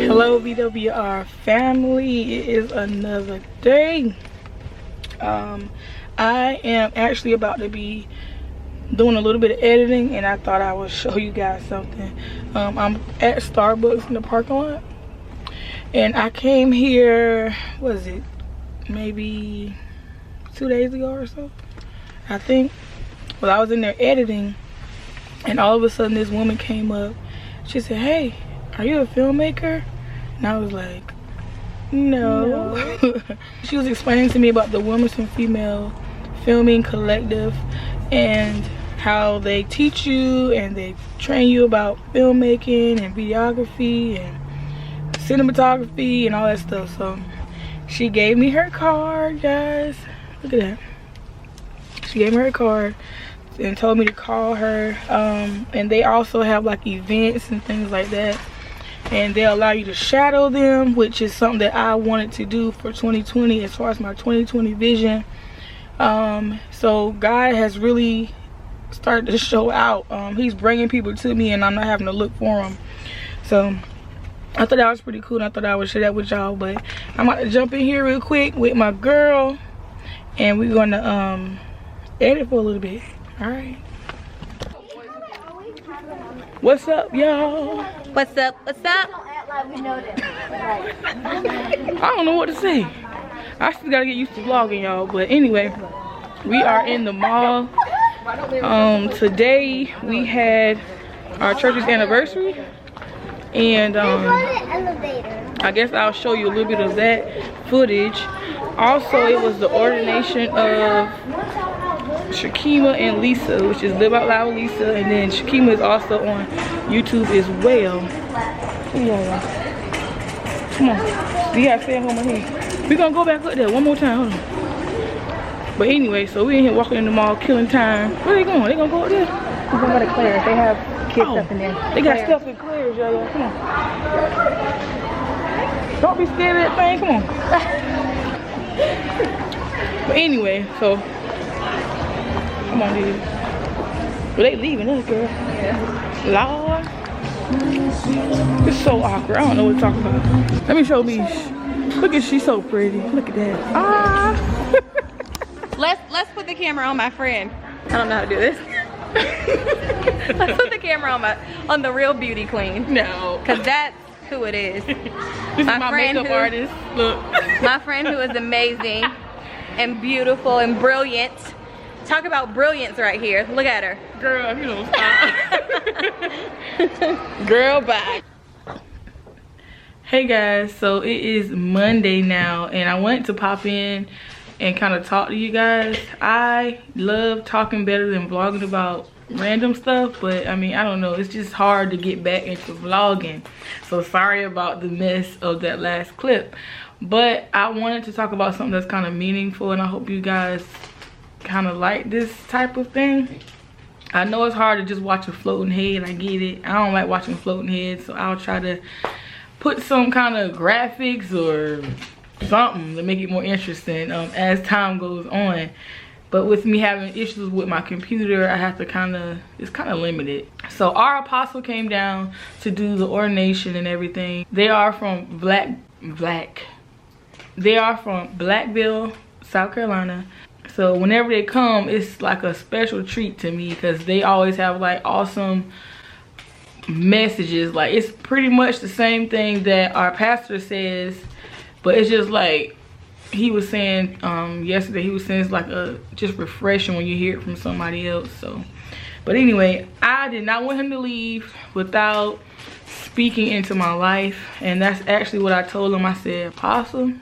Hello VWR family, it is another day. I am actually about to be doing a little bit of editing, and I thought I would show you guys something. I'm at Starbucks in the parking lot, and I came here, what is it, maybe 2 days ago or so, I think. Well, I was in there editing, and all of a sudden this woman came up. She said, "Hey, are you a filmmaker?" And I was like, no. She was explaining to me about the Women's and Female Filming Collective and how they teach you and they train you about filmmaking and videography and cinematography and all that stuff. So she gave me her card, guys. Look at that. She gave me her card and told me to call her. And they also have like events and things like that, and they allow you to shadow them, which is something that I wanted to do for 2020 as far as my 2020 vision. So God has really started to show out. He's bringing people to me and I'm not having to look for them. So I thought that was pretty cool, and I thought I would share that with y'all. But I'm about to jump in here real quick with my girl, and we're gonna edit for a little bit. All right. What's up, y'all? What's up? What's up? I don't know what to say. I still gotta get used to vlogging, y'all. But anyway, we are in the mall. Today we had our church's anniversary, and I guess I'll show you a little bit of that footage. Also, it was the ordination of Shakima and Lisa, which is Live Out Loud Lisa, and then Shakima is also on YouTube as well. Yeah. Come on, you gotta stay at home here. We're gonna go back up there one more time. Hold on. But anyway, so we in here walking in the mall, killing time. Where they going? They gonna go up there? We're gonna go to Claire's. They have kids stuff in there. They got stuff in Claire's, y'all. Come on. Don't be scared of that thing. Come on. But anyway, so come on, dude. Well, they leaving us, girl. Yeah. Lord. It's so awkward. I don't know what to talk about. Let me show Beesh. Look at, she's so pretty. Look at that. Ah. Let's put the camera on my friend. I don't know how to do this. Let's put the camera on the real beauty queen. No. Cause that's who it is. This is my makeup artist. Look. My friend who is amazing and beautiful and brilliant. Talk about brilliance right here. Look at her. Girl, you don't stop. Girl, bye. Hey guys, so it is Monday now, and I wanted to pop in and kind of talk to you guys. I love talking better than vlogging about random stuff, but I mean, I don't know, it's just hard to get back into vlogging. So sorry about the mess of that last clip, but I wanted to talk about something that's kind of meaningful, and I hope you guys kind of like this type of thing. I know it's hard to just watch a floating head. I get it. I don't like watching floating heads, so I'll try to put some kind of graphics or something to make it more interesting as time goes on. But with me having issues with my computer, I have to it's kind of limited. So our apostle came down to do the ordination and everything. They are from Blackville, South Carolina. So whenever they come, it's like a special treat to me, because they always have like awesome messages. Like, it's pretty much the same thing that our pastor says, but it's just like he was saying yesterday. He was saying it's like just refreshing when you hear it from somebody else. So, but anyway, I did not want him to leave without speaking into my life, and that's actually what I told him. I said, "Apostle,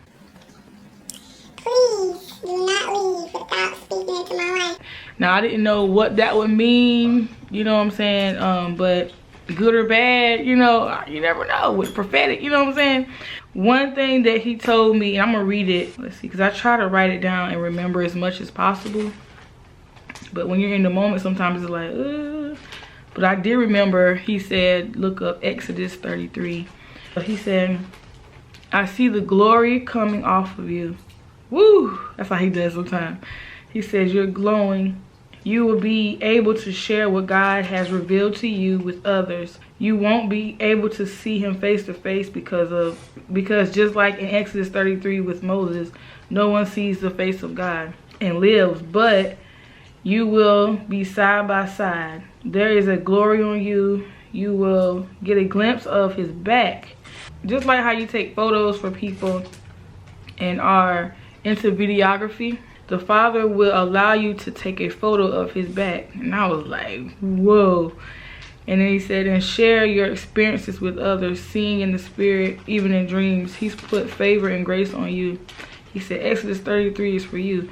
please do not leave without speaking into my life." Now, I didn't know what that would mean, you know what I'm saying, but good or bad, you know, you never know with prophetic, you know what I'm saying. One thing that he told me, and I'm gonna read it, let's see, because I try to write it down and remember as much as possible, but when you're in the moment, sometimes it's like, but I did remember. He said, look up Exodus 33. He said, "I see the glory coming off of you." Woo, that's how he does sometimes. He says, "You're glowing You will be able to share what God has revealed to you with others. You won't be able to see him face to face because just like in Exodus 33 with Moses, no one sees the face of God and lives, but you will be side by side. There is a glory on you. You will get a glimpse of his back. Just like how you take photos for people and are into videography, the Father will allow you to take a photo of his back. And I was like, whoa. And then he said, and share your experiences with others, seeing in the spirit, even in dreams. He's put favor and grace on you. He said, Exodus 33 is for you.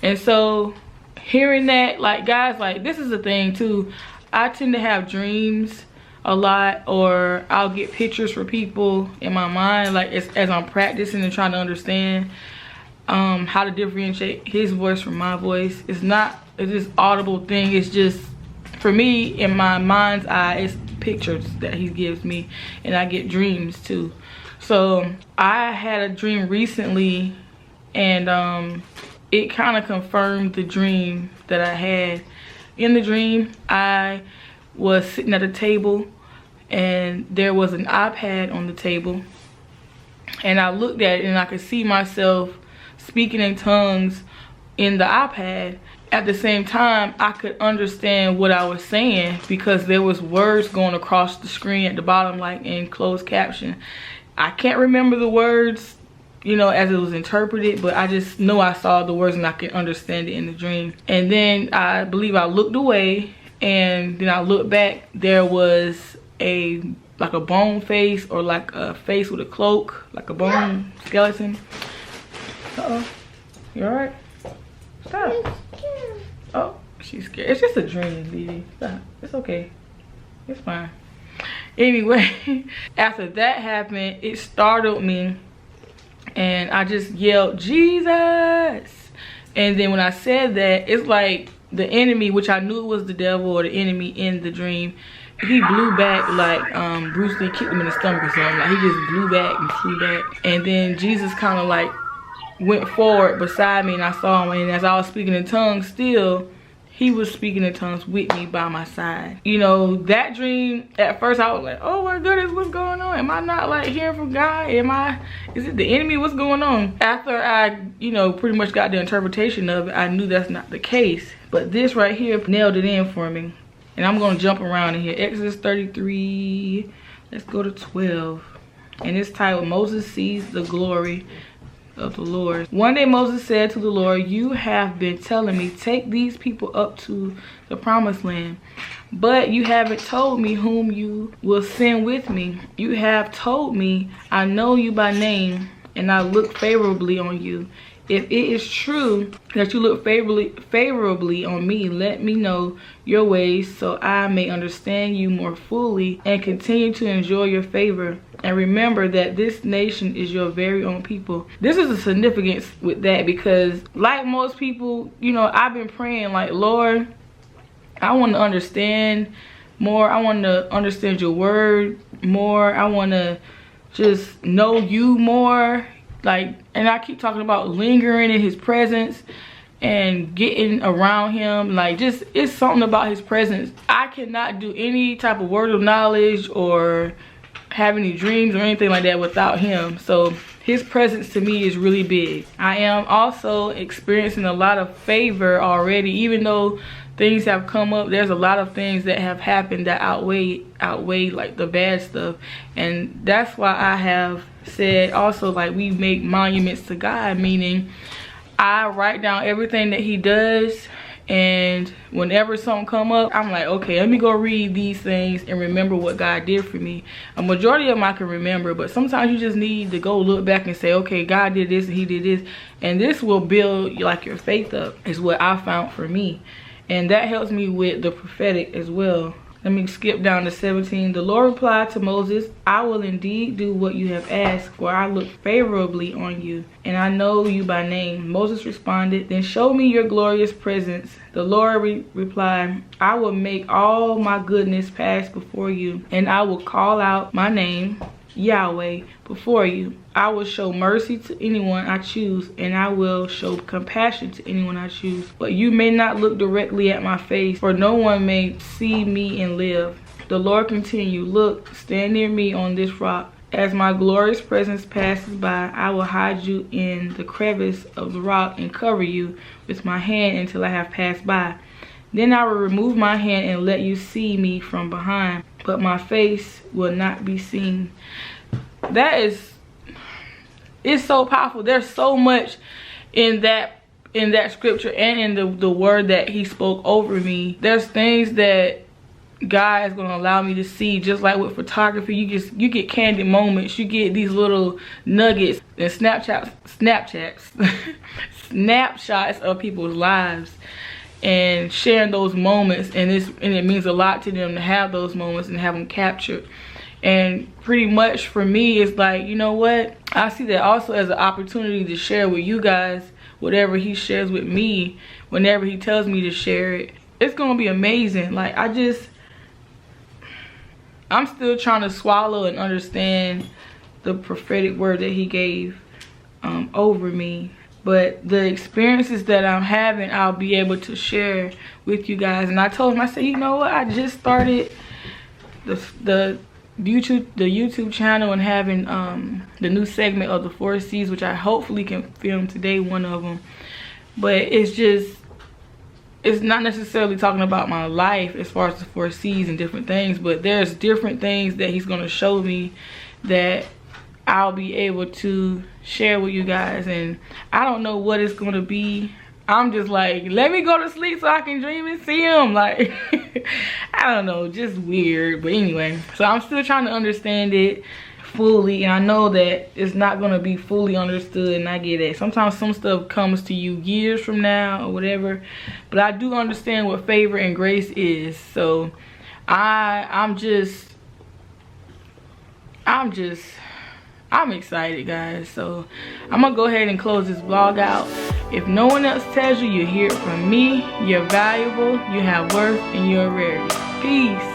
And so hearing that, like, guys, like, this is the thing too. I tend to have dreams a lot, or I'll get pictures for people in my mind, like as I'm practicing and trying to understand how to differentiate his voice from my voice. It's this audible thing. It's just, for me, in my mind's eye, it's pictures that he gives me, and I get dreams too. So I had a dream recently, and it kind of confirmed the dream that I had. In the dream, I was sitting at a table, and there was an iPad on the table, and I looked at it and I could see myself speaking in tongues in the iPad. At the same time, I could understand what I was saying because there was words going across the screen at the bottom, like in closed caption. I can't remember the words, you know, as it was interpreted, but I just know I saw the words and I could understand it in the dream. And then I believe I looked away, and then I looked back. There was like a bone face, or like a face with a cloak, like a bone skeleton. Uh-oh. You alright? Stop. Oh, she's scared. It's just a dream, baby. Stop. It's okay. It's fine. Anyway, after that happened, it startled me, and I just yelled, Jesus! And then when I said that, it's like the enemy, which I knew it was the devil or the enemy in the dream, he blew back like Bruce Lee kicked him in the stomach or something. Like, he just blew back and flew back. And then Jesus kind of like went forward beside me, and I saw him, and as I was speaking in tongues still, he was speaking in tongues with me by my side. You know, that dream, at first I was like, oh my goodness, what's going on? Am I not like hearing from God? Is it the enemy? What's going on? After I, you know, pretty much got the interpretation of it, I knew that's not the case. But this right here nailed it in for me. And I'm gonna jump around in here. Exodus 33, let's go to 12. And it's titled, Moses Sees the Glory of the Lord. One day Moses said to the Lord, you have been telling me, take these people up to the promised land, but you haven't told me whom you will send with me. You have told me, I know you by name, and I look favorably on you. If it is true that you look favorably on me, let me know your ways so I may understand you more fully and continue to enjoy your favor. And remember that this nation is your very own people. This is the significance with that, because like most people, you know, I've been praying like, Lord, I want to understand more. I want to understand your word more. I want to just know you more. Like, and I keep talking about lingering in his presence and getting around him. Like, just, it's something about his presence. I cannot do any type of word of knowledge or have any dreams or anything like that without him. So his presence to me is really big. I am also experiencing a lot of favor already. Even though things have come up, there's a lot of things that have happened that outweigh like the bad stuff. And that's why I have said also, like, we make monuments to God, meaning I write down everything that he does, and whenever something come up, I'm like, okay, let me go read these things and remember what God did for me. A majority of them I can remember, but sometimes you just need to go look back and say, okay, God did this and he did this, and this will build like your faith up, is what I found for me. And that helps me with the prophetic as well. Let me skip down to 17. The Lord replied to Moses, I will indeed do what you have asked, for I look favorably on you, and I know you by name. Moses responded, then show me your glorious presence. The Lord replied, I will make all my goodness pass before you, and I will call out my name Yahweh before you. I will show mercy to anyone I choose, and I will show compassion to anyone I choose. But you may not look directly at my face, for no one may see me and live. The Lord continued, look, stand near me on this rock. As my glorious presence passes by, I will hide you in the crevice of the rock and cover you with my hand until I have passed by. Then I will remove my hand and let you see me from behind, but my face will not be seen. That is, it's so powerful. There's so much in that scripture and in the word that he spoke over me. There's things that God is gonna allow me to see. Just like with photography, you get candid moments, you get these little nuggets and snapshots of people's lives, and sharing those moments, and it means a lot to them to have those moments and have them captured. And pretty much for me, it's like, you know what, I see that also as an opportunity to share with you guys whatever he shares with me. Whenever he tells me to share it, it's gonna be amazing. Like, I'm still trying to swallow and understand the prophetic word that he gave over me. But the experiences that I'm having, I'll be able to share with you guys. And I told him, I said, you know what? I just started the YouTube channel and having the new segment of the 4 C's, which I hopefully can film today, one of them. But it's not necessarily talking about my life as far as the 4 C's and different things, but there's different things that he's going to show me that I'll be able to share with you guys. And I don't know what it's going to be. I'm just like, let me go to sleep so I can dream and see him. Like, I don't know, just weird. But anyway, so I'm still trying to understand it fully, and I know that it's not going to be fully understood, and I get it. Sometimes some stuff comes to you years from now or whatever, but I do understand what favor and grace is. So I'm excited, guys. So I'm gonna go ahead and close this vlog out. If no one else tells you, you hear it from me. You're valuable, you have worth, and you're a rarity. Peace.